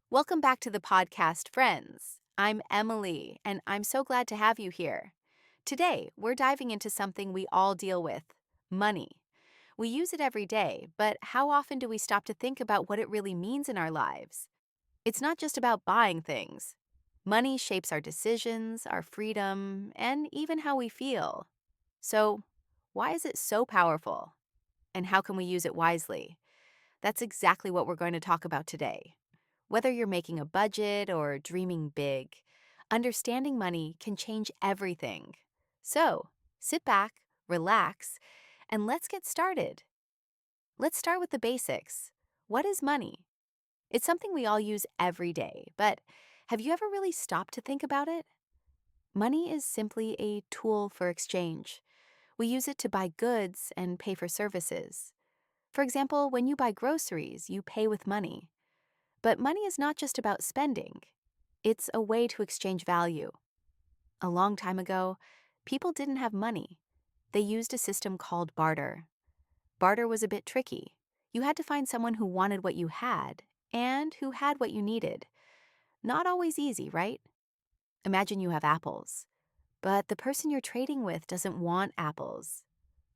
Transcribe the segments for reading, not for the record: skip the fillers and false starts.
Welcome back to the podcast, friends. I'm Emily, and I'm so glad to have you here. Today, we're diving into something we all deal with money. We use it every day, but how often do we stop to think about what it really means in our lives? It's not just about buying things. Money shapes our decisions, our freedom, and even how we feel. So, why is it so powerful? And how can we use it wisely? That's exactly what we're going to talk about today. Whether you're making a budget or dreaming big, understanding money can change everything. So, sit back, relax, and let's get started. Let's start with the basics. What is money? It's something we all use every day, but have you ever really stopped to think about it? Money is simply a tool for exchange. We use it to buy goods and pay for services. For example, when you buy groceries, you pay with money. But money is not just about spending. It's a way to exchange value. A long time ago, people didn't have money. They used a system called barter. Barter was a bit tricky. You had to find someone who wanted what you had and who had what you needed. Not always easy, right? Imagine you have apples, but the person you're trading with doesn't want apples.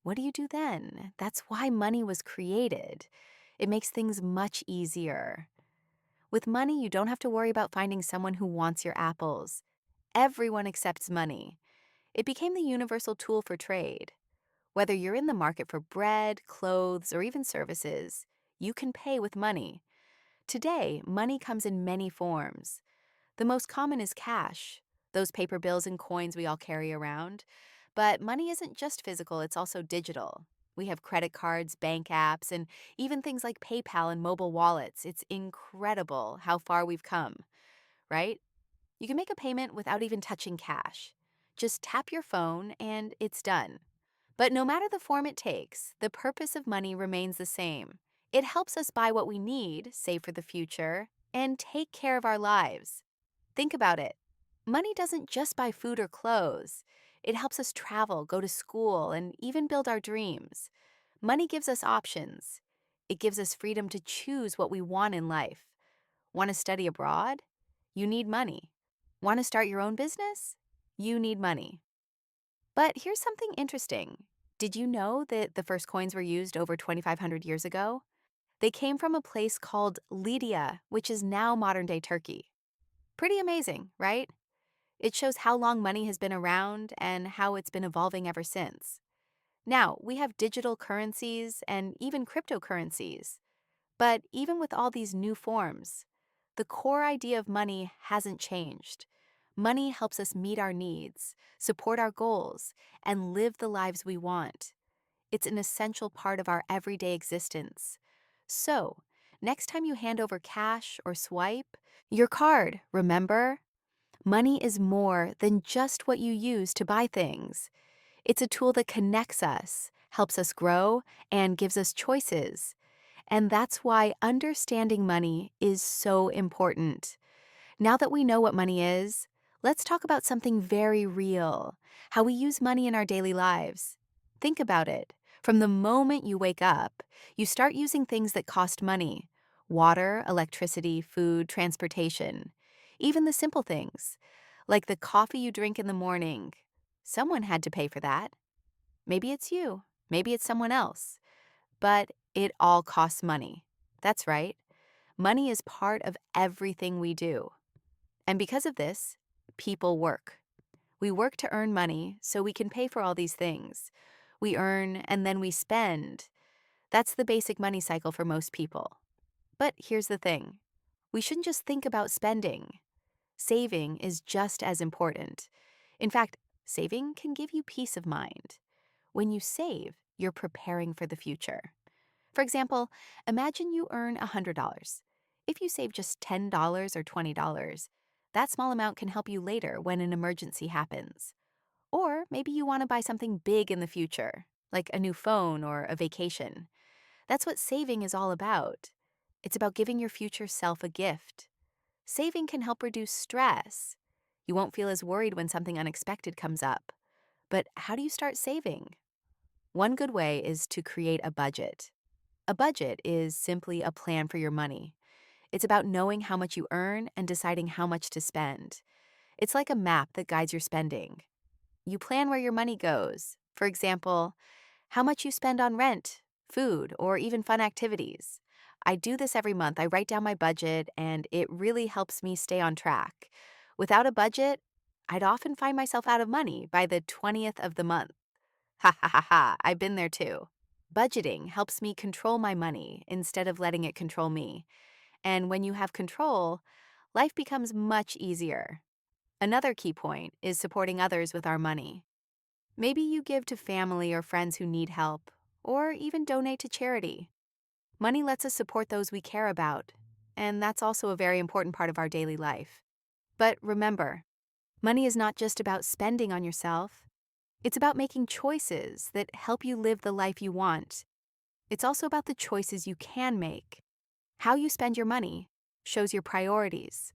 What do you do then? That's why money was created. It makes things much easier. With money, you don't have to worry about finding someone who wants your apples. Everyone accepts money. It became the universal tool for trade. Whether you're in the market for bread, clothes, or even services, you can pay with money. Today, money comes in many forms. The most common is cash, those paper bills and coins we all carry around. But money isn't just physical, it's also digital. We have credit cards, bank apps, and even things like PayPal and mobile wallets. It's incredible how far we've come, right? You can make a payment without even touching cash. Just tap your phone and it's done. But no matter the form it takes, the purpose of money remains the same. It helps us buy what we need, save for the future, and take care of our lives. Think about it. Money doesn't just buy food or clothes. It helps us travel, go to school, and even build our dreams. Money gives us options. It gives us freedom to choose what we want in life. Want to study abroad? You need money. Want to start your own business? You need money. But here's something interesting. Did you know that the first coins were used over 2,500 years ago? They came from a place called Lydia, which is now modern day Turkey. Pretty amazing, right? It shows how long money has been around and how it's been evolving ever since. Now, we have digital currencies and even cryptocurrencies. But even with all these new forms, the core idea of money hasn't changed. Money helps us meet our needs, support our goals, and live the lives we want. It's an essential part of our everyday existence. So, next time you hand over cash or swipe, your card, remember? Money is more than just what you use to buy things. It's a tool that connects us, helps us grow, and gives us choices. And that's why understanding money is so important. Now that we know what money is, let's talk about something very real: how we use money in our daily lives. Think about it. From the moment you wake up, you start using things that cost money: water, electricity, food, transportation. Even the simple things, like the coffee you drink in the morning. Someone had to pay for that. Maybe it's you, maybe it's someone else. But it all costs money. That's right. Money is part of everything we do. And because of this, people work. We work to earn money so we can pay for all these things. We earn and then we spend. That's the basic money cycle for most people. But here's the thing: we shouldn't just think about spending. Saving is just as important. In fact, saving can give you peace of mind. When you save, you're preparing for the future. For example, imagine you earn $100. If you save just $10 or $20, that small amount can help you later when an emergency happens. Or maybe you want to buy something big in the future, like a new phone or a vacation. That's what saving is all about. It's about giving your future self a gift. Saving can help reduce stress. You won't feel as worried when something unexpected comes up. But how do you start saving? One good way is to create a budget. A budget is simply a plan for your money. It's about knowing how much you earn and deciding how much to spend. It's like a map that guides your spending. You plan where your money goes. For example, how much you spend on rent, food, or even fun activities. I do this every month. I write down my budget, and it really helps me stay on track. Without a budget, I'd often find myself out of money by the 20th of the month. Ha ha ha ha, I've been there too. Budgeting helps me control my money instead of letting it control me. And when you have control, life becomes much easier. Another key point is supporting others with our money. Maybe you give to family or friends who need help, or even donate to charity. Money lets us support those we care about, and that's also a very important part of our daily life. But remember, money is not just about spending on yourself, it's about making choices that help you live the life you want. It's also about the choices you can make. How you spend your money shows your priorities.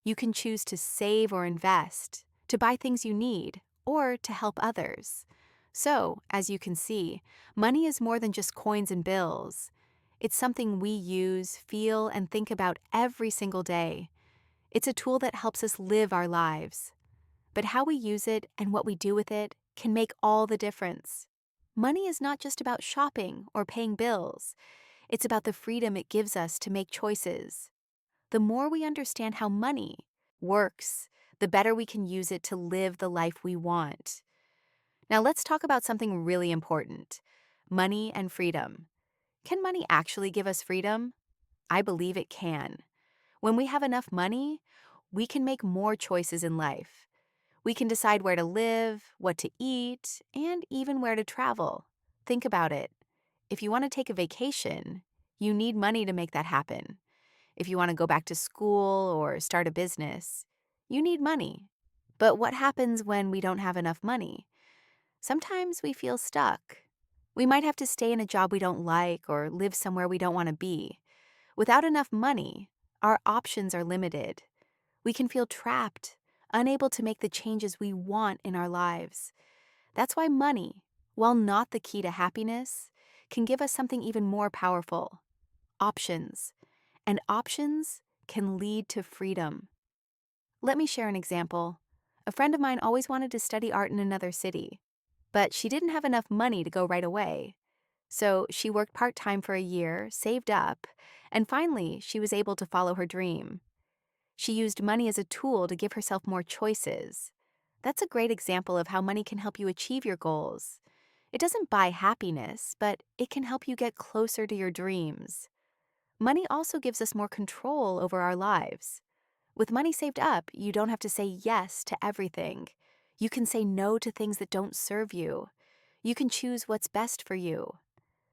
You can choose to save or invest, to buy things you need, or to help others. So, as you can see, money is more than just coins and bills. It's something we use, feel, and think about every single day. It's a tool that helps us live our lives. But how we use it and what we do with it can make all the difference. Money is not just about shopping or paying bills. It's about the freedom it gives us to make choices. The more we understand how money works, the better we can use it to live the life we want. Now let's talk about something really important: money and freedom. Can money actually give us freedom? I believe it can. When we have enough money, we can make more choices in life. We can decide where to live, what to eat, and even where to travel. Think about it. If you want to take a vacation, you need money to make that happen. If you want to go back to school or start a business, you need money. But what happens when we don't have enough money? Sometimes we feel stuck. We might have to stay in a job we don't like or live somewhere we don't want to be. Without enough money, our options are limited. We can feel trapped, unable to make the changes we want in our lives. That's why money, while not the key to happiness, can give us something even more powerful: options. And options can lead to freedom. Let me share an example. A friend of mine always wanted to study art in another city, but she didn't have enough money to go right away. So she worked part-time for a year, saved up, and finally she was able to follow her dream. She used money as a tool to give herself more choices. That's a great example of how money can help you achieve your goals. It doesn't buy happiness, but it can help you get closer to your dreams. Money also gives us more control over our lives. With money saved up, you don't have to say yes to everything. You can say no to things that don't serve you. You can choose what's best for you.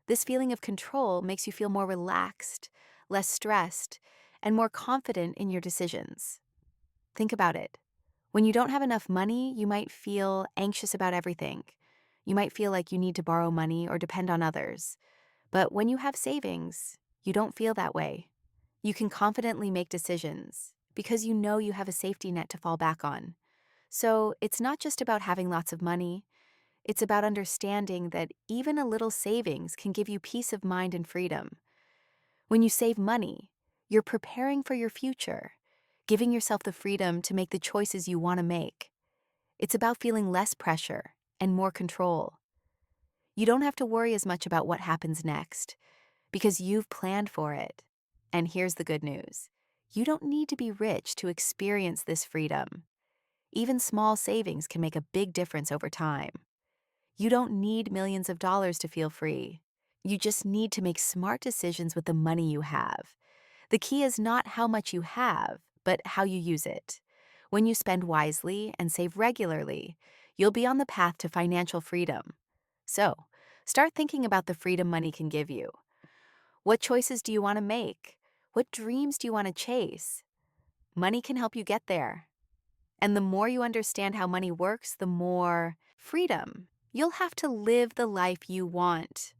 This feeling of control makes you feel more relaxed, less stressed, and more confident in your decisions. Think about it. When you don't have enough money, you might feel anxious about everything. You might feel like you need to borrow money or depend on others. But when you have savings, you don't feel that way. You can confidently make decisions because you know you have a safety net to fall back on. So it's not just about having lots of money. It's about understanding that even a little savings can give you peace of mind and freedom. When you save money, you're preparing for your future, giving yourself the freedom to make the choices you want to make. It's about feeling less pressure and more control. You don't have to worry as much about what happens next because you've planned for it. And here's the good news: you don't need to be rich to experience this freedom. Even small savings can make a big difference over time. You don't need millions of dollars to feel free. You just need to make smart decisions with the money you have. The key is not how much you have, but how you use it. When you spend wisely and save regularly, you'll be on the path to financial freedom. So, start thinking about the freedom money can give you. What choices do you want to make? What dreams do you want to chase? Money can help you get there. And the more you understand how money works, the more freedom you'll have to live the life you want.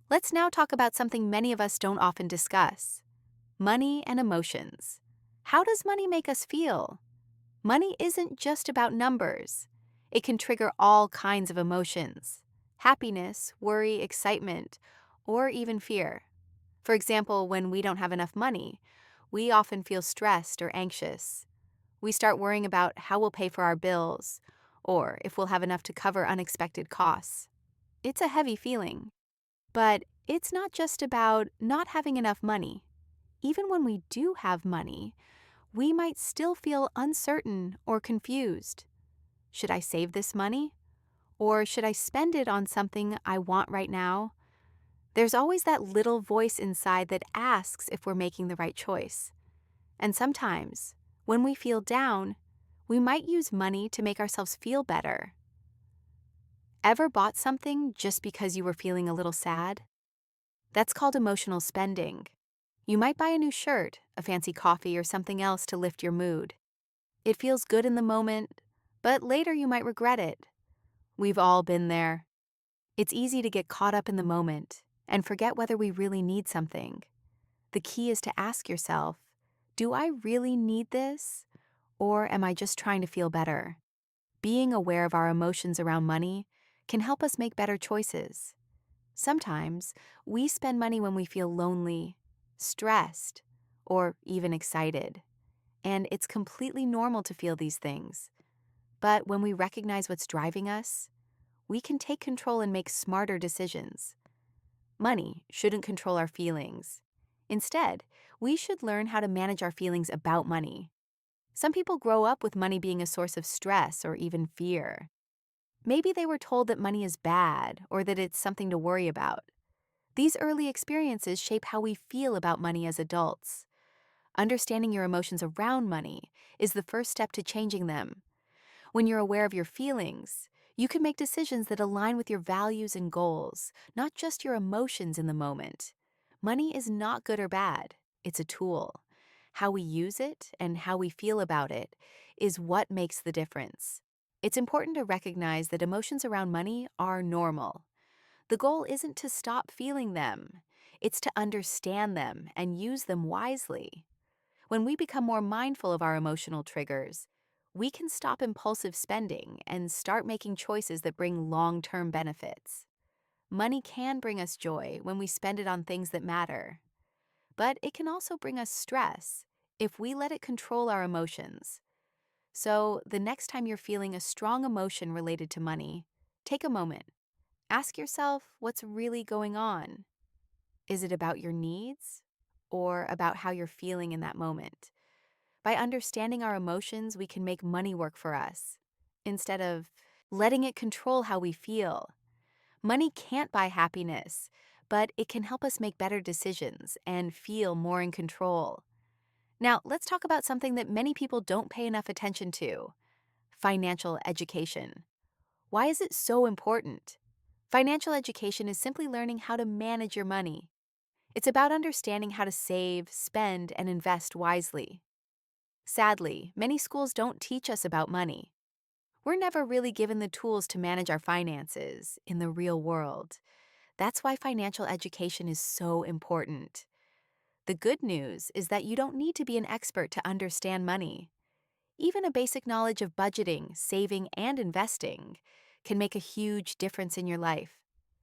Let's now talk about something many of us don't often discuss: money and emotions. How does money make us feel? Money isn't just about numbers. It can trigger all kinds of emotions: happiness, worry, excitement, or even fear. For example, when we don't have enough money, we often feel stressed or anxious. We start worrying about how we'll pay for our bills or if we'll have enough to cover unexpected costs. It's a heavy feeling, but it's not just about not having enough money. Even when we do have money, we might still feel uncertain or confused. Should I save this money? Or should I spend it on something I want right now? There's always that little voice inside that asks if we're making the right choice. And sometimes, when we feel down, we might use money to make ourselves feel better. Ever bought something just because you were feeling a little sad? That's called emotional spending. You might buy a new shirt, a fancy coffee, or something else to lift your mood. It feels good in the moment, but later you might regret it. We've all been there. It's easy to get caught up in the moment and forget whether we really need something. The key is to ask yourself, do I really need this? Or am I just trying to feel better? Being aware of our emotions around money can help us make better choices. Sometimes we spend money when we feel lonely, stressed, or even excited. And it's completely normal to feel these things. But when we recognize what's driving us, we can take control and make smarter decisions. Money shouldn't control our feelings. Instead, we should learn how to manage our feelings about money. Some people grow up with money being a source of stress or even fear. Maybe they were told that money is bad or that it's something to worry about. These early experiences shape how we feel about money as adults. Understanding your emotions around money is the first step to changing them. When you're aware of your feelings, you can make decisions that align with your values and goals, not just your emotions in the moment. Money is not good or bad, it's a tool. How we use it and how we feel about it is what makes the difference. It's important to recognize that emotions around money are normal. The goal isn't to stop feeling them, it's to understand them and use them wisely. When we become more mindful of our emotional triggers, we can stop impulsive spending and start making choices that bring long-term benefits. Money can bring us joy when we spend it on things that matter, but it can also bring us stress if we let it control our emotions. So, the next time you're feeling a strong emotion related to money, take a moment. Ask yourself what's really going on. Is it about your needs or about how you're feeling in that moment? By understanding our emotions, we can make money work for us instead of letting it control how we feel. Money can't buy happiness, but it can help us make better decisions and feel more in control. Now, let's talk about something that many people don't pay enough attention to: financial education. Why is it so important? Financial education is simply learning how to manage your money. It's about understanding how to save, spend, and invest wisely. Sadly, many schools don't teach us about money. We're never really given the tools to manage our finances in the real world. That's why financial education is so important. The good news is that you don't need to be an expert to understand money. Even a basic knowledge of budgeting, saving, and investing can make a huge difference in your life.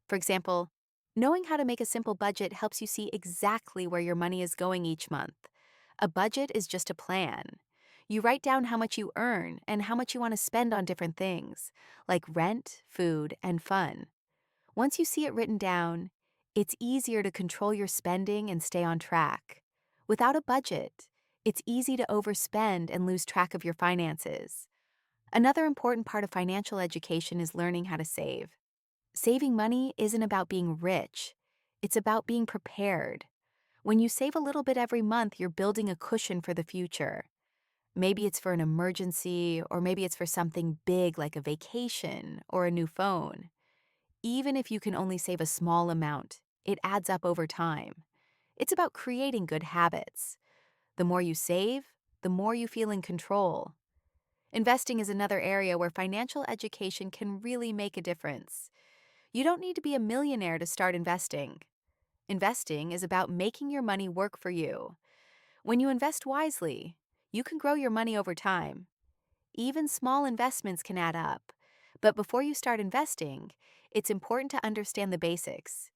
For example, knowing how to make a simple budget helps you see exactly where your money is going each month. A budget is just a plan. You write down how much you earn and how much you want to spend on different things, like rent, food, and fun. Once you see it written down, it's easier to control your spending and stay on track. Without a budget, it's easy to overspend and lose track of your finances. Another important part of financial education is learning how to save. Saving money isn't about being rich, it's about being prepared. When you save a little bit every month, you're building a cushion for the future. Maybe it's for an emergency, or maybe it's for something big like a vacation or a new phone. Even if you can only save a small amount, it adds up over time. It's about creating good habits. The more you save, the more you feel in control. Investing is another area where financial education can really make a difference. You don't need to be a millionaire to start investing. Investing is about making your money work for you. When you invest wisely, you can grow your money over time. Even small investments can add up. But before you start investing, it's important to understand the basics.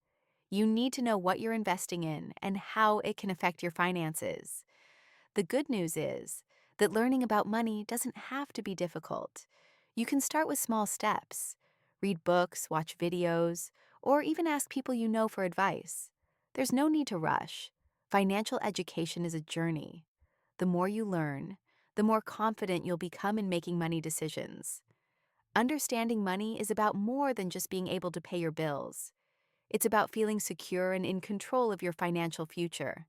You need to know what you're investing in and how it can affect your finances. The good news is that learning about money doesn't have to be difficult. You can start with small steps. Read books, watch videos, or even ask people you know for advice. There's no need to rush. Financial education is a journey. The more you learn, the more confident you'll become in making money decisions. Understanding money is about more than just being able to pay your bills. It's about feeling secure and in control of your financial future.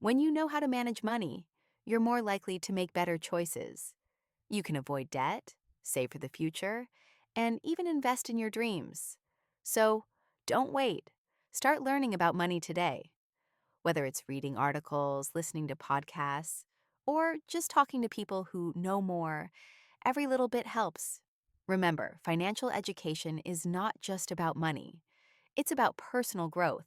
When you know how to manage money, you're more likely to make better choices. You can avoid debt, save for the future, and even invest in your dreams. So, don't wait. Start learning about money today. Whether it's reading articles, listening to podcasts, or just talking to people who know more, every little bit helps. Remember, financial education is not just about money, it's about personal growth.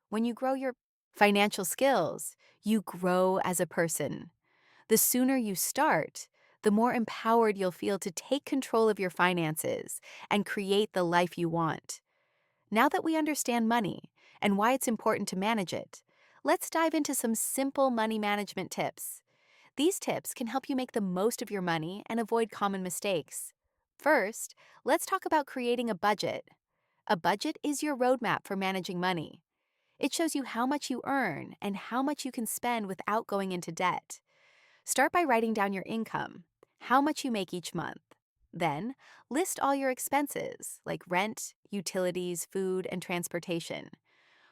When you grow your financial skills, you grow as a person. The sooner you start, the more empowered you'll feel to take control of your finances and create the life you want. Now that we understand money and why it's important to manage it, let's dive into some simple money management tips. These tips can help you make the most of your money and avoid common mistakes. First, let's talk about creating a budget. A budget is your roadmap for managing money. It shows you how much you earn and how much you can spend without going into debt. Start by writing down your income, how much you make each month. Then, list all your expenses, like rent, utilities, food, and transportation.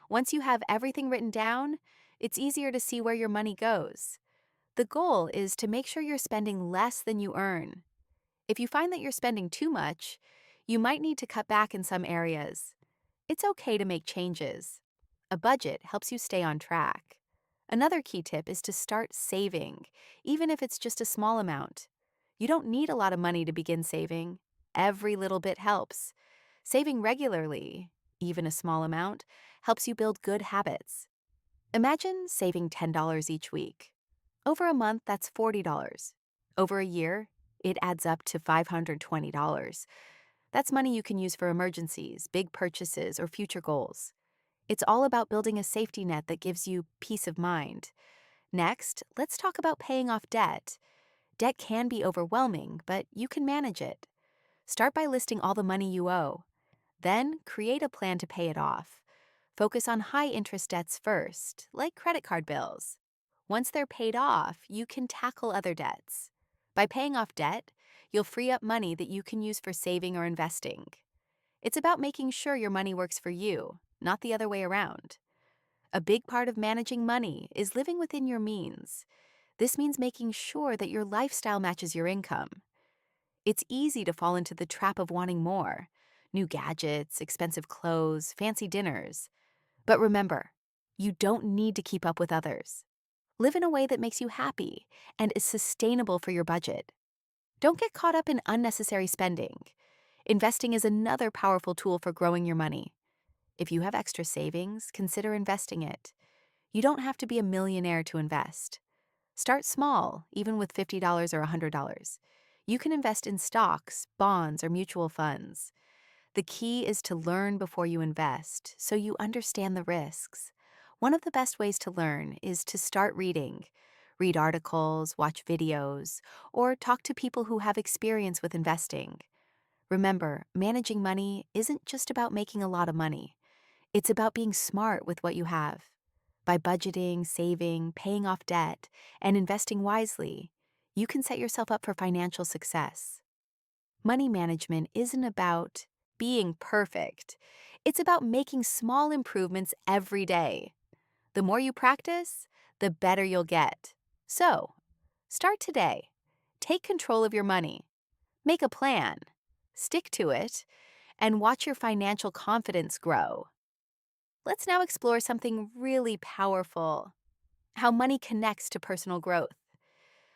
Once you have everything written down, it's easier to see where your money goes. The goal is to make sure you're spending less than you earn. If you find that you're spending too much, you might need to cut back in some areas. It's okay to make changes. A budget helps you stay on track. Another key tip is to start saving, even if it's just a small amount. You don't need a lot of money to begin saving. Every little bit helps. Saving regularly, even a small amount, helps you build good habits. Imagine saving $10 each week. Over a month, that's $40. Over a year, it adds up to $520. That's money you can use for emergencies, big purchases, or future goals. It's all about building a safety net that gives you peace of mind. Next, let's talk about paying off debt. Debt can be overwhelming, but you can manage it. Start by listing all the money you owe. Then, create a plan to pay it off. Focus on high-interest debts first, like credit card bills. Once they're paid off, you can tackle other debts. By paying off debt, you'll free up money that you can use for saving or investing. It's about making sure your money works for you, not the other way around. A big part of managing money is living within your means. This means making sure that your lifestyle matches your income. It's easy to fall into the trap of wanting more: new gadgets, expensive clothes, fancy dinners. But remember, you don't need to keep up with others. Live in a way that makes you happy and is sustainable for your budget. Don't get caught up in unnecessary spending. Investing is another powerful tool for growing your money. If you have extra savings, consider investing it. You don't have to be a millionaire to invest. Start small, even with $50 or $100. You can invest in stocks, bonds, or mutual funds. The key is to learn before you invest, so you understand the risks. One of the best ways to learn is to start reading. Read articles, watch videos, or talk to people who have experience with investing. Remember, managing money isn't just about making a lot of money. It's about being smart with what you have. By budgeting, saving, paying off debt, and investing wisely, you can set yourself up for financial success. Money management isn't about being perfect. It's about making small improvements every day. The more you practice, the better you'll get. So, start today. Take control of your money. Make a plan. Stick to it, and watch your financial confidence grow. Let's now explore something really powerful: how money connects to personal growth.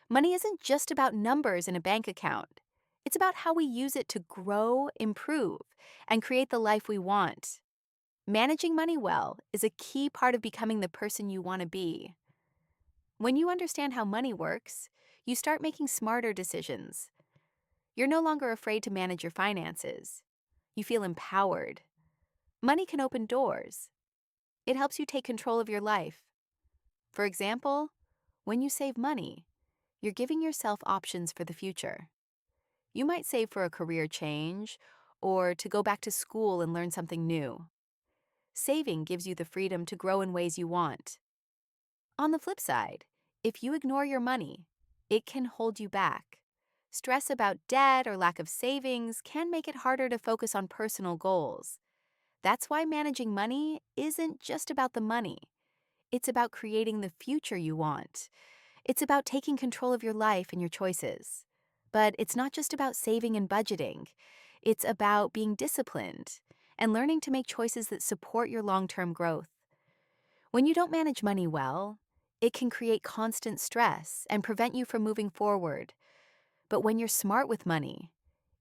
Money isn't just about numbers in a bank account. It's about how we use it to grow, improve, and create the life we want. Managing money well is a key part of becoming the person you want to be. When you understand how money works, you start making smarter decisions. You're no longer afraid to manage your finances. You feel empowered. Money can open doors. It helps you take control of your life. For example, When you save money, you're giving yourself options for the future. You might save for a career change or to go back to school and learn something new. Saving gives you the freedom to grow in ways you want. On the flip side, if you ignore your money, it can hold you back. Stress about debt or lack of savings can make it harder to focus on personal goals. That's why managing money isn't just about the money. It's about creating the future you want. It's about taking control of your life and your choices. But it's not just about saving and budgeting. It's about being disciplined and learning to make choices that support your long-term growth. When you don't manage money well, it can create constant stress and prevent you from moving forward. But when you're smart with money,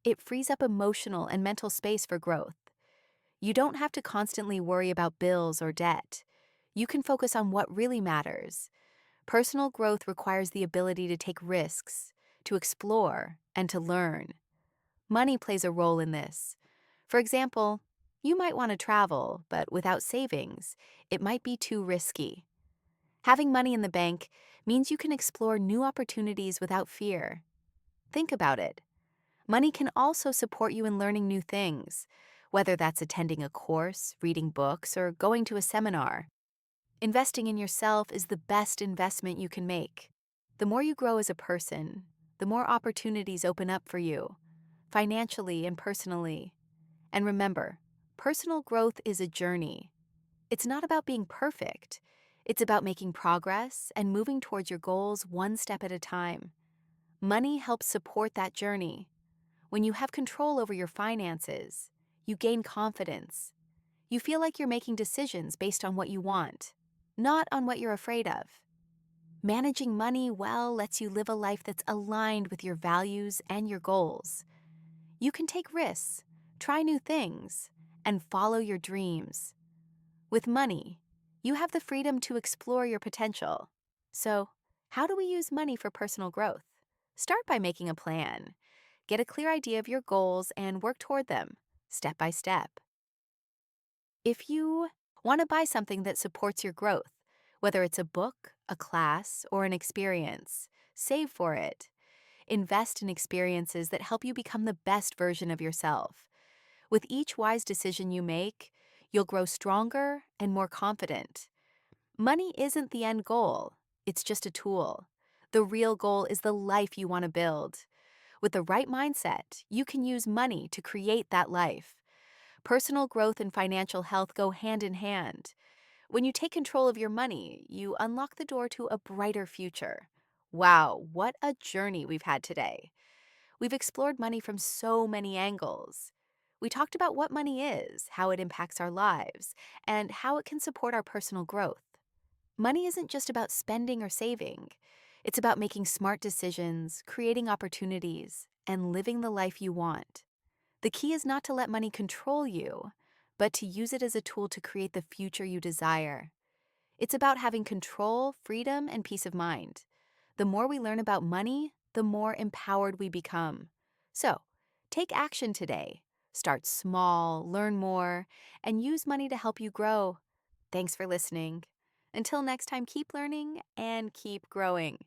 it frees up emotional and mental space for growth. You don't have to constantly worry about bills or debt. You can focus on what really matters. Personal growth requires the ability to take risks, to explore, and to learn. Money plays a role in this. For example, you might want to travel, but without savings, it might be too risky. Having money in the bank means you can explore new opportunities without fear. Think about it. Money can also support you in learning new things, whether that's attending a course, reading books, or going to a seminar. Investing in yourself is the best investment you can make. The more you grow as a person, the more opportunities open up for you, financially and personally. And remember, personal growth is a journey. It's not about being perfect. It's about making progress and moving towards your goals one step at a time. Money helps support that journey. When you have control over your finances, you gain confidence. You feel like you're making decisions based on what you want, not on what you're afraid of. Managing money well lets you live a life that's aligned with your values and your goals. You can take risks, try new things, and follow your dreams. With money, you have the freedom to explore your potential. So, how do we use money for personal growth? Start by making a plan. Get a clear idea of your goals and work toward them, step by step. If you want to buy something that supports your growth, whether it's a book, a class, or an experience, save for it. Invest in experiences that help you become the best version of yourself. With each wise decision you make, you'll grow stronger and more confident. Money isn't the end goal, it's just a tool. The real goal is the life you want to build. With the right mindset, you can use money to create that life. Personal growth and financial health go hand in hand. When you take control of your money, you unlock the door to a brighter future. Wow, what a journey we've had today. We've explored money from so many angles. We talked about what money is, how it impacts our lives, and how it can support our personal growth. Money isn't just about spending or saving. It's about making smart decisions, creating opportunities, and living the life you want. The key is not to let money control you, but to use it as a tool to create the future you desire. It's about having control, freedom, and peace of mind. The more we learn about money, the more empowered we become. So, take action today. Start small, learn more, and use money to help you grow. Thanks for listening. Until next time, keep learning and keep growing.